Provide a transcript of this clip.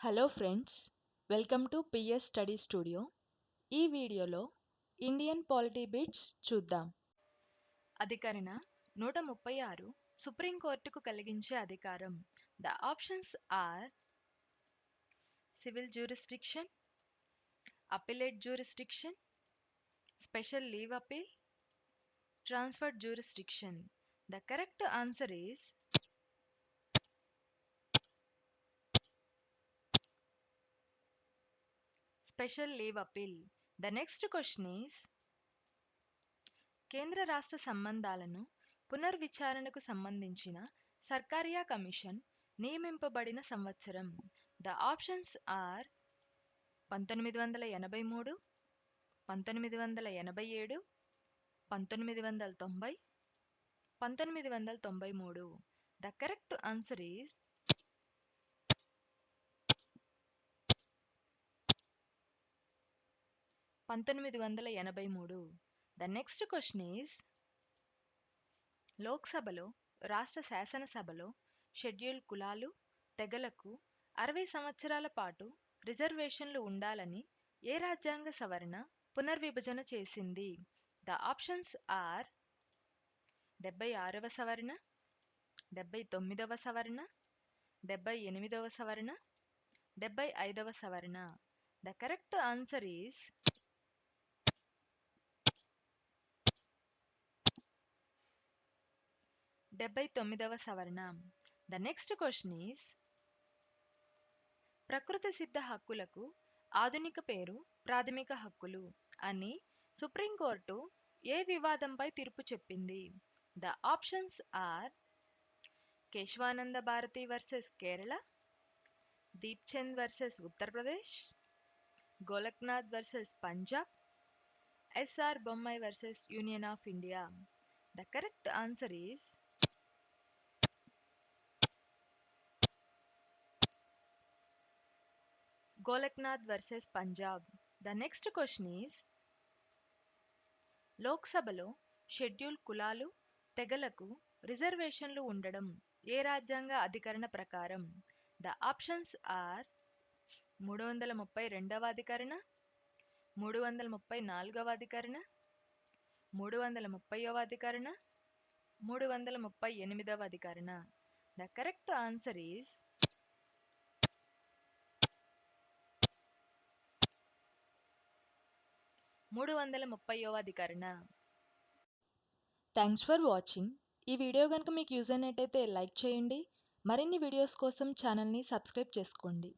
Hello friends, welcome to PS study studio. ఈ వీడియోలో Indian polity bits చూద్దాం. అధికరణ 136 సుప్రీంకోర్టుకు కలిగించే అధికారం. The options are civil jurisdiction, appellate jurisdiction, special leave appeal, transferred jurisdiction. The correct answer is special leave appeal. The next question is కేంద్ర రాష్ట్ర సంబంధాలను పునర్విచారణకు సంబంధించిన సర్కారియా కమిషన్ నియమింపబడిన సంవత్సరం. The options are 1983, 1987, 1990, 1993. The correct answer is 1983. The next question is లోక్సభలో, రాష్ట్ర శాసనసభలో షెడ్యూల్ కులాలు, తెగలకు 60 సంవత్సరాల పాటు రిజర్వేషన్లు ఉండాలని ఏ రాజ్యాంగ సవరణ పునర్విభజన చేసింది? ద ఆప్షన్స్ ఆర్ 76వ సవరణ, 79వ సవరణ, 78వ సవరణ, 75వ సవరణ. ద కరెక్ట్ ఆన్సర్ ఈస్ 79వ సవరణ. ద నెక్స్ట్ క్వశ్చన్ ఈస్ ప్రకృతి సిద్ధ హక్కులకు ఆధునిక పేరు ప్రాథమిక హక్కులు అని సుప్రీంకోర్టు ఏ వివాదంపై తీర్పు చెప్పింది? The options are Kesavananda Bharati versus Kerala, Deepchand versus Uttar Pradesh, Golaknath versus Punjab, S R Bommai versus union of India. The correct answer is Golaknath versus Punjab. The next question is లోక్సభలో షెడ్యూల్ కులాలు, తెగలకు రిజర్వేషన్లు ఉండడం ఏ రాజ్యాంగ అధికరణ ప్రకారం? ద ఆప్షన్స్ ఆర్ 332వ అధికరణ, 334వ అధికరణ, 330వ అధికరణ, 338వ అధికరణ. ద కరెక్ట్ ఆన్సర్ ఈస్ 330వ అధికరణ. Thanks for watching. ఈ వీడియో కనుక మీకు యూజ్ అయినట్టయితే లైక్ చేయండి. మరిన్ని వీడియోస్ కోసం ఛానల్ని సబ్స్క్రైబ్ చేసుకోండి.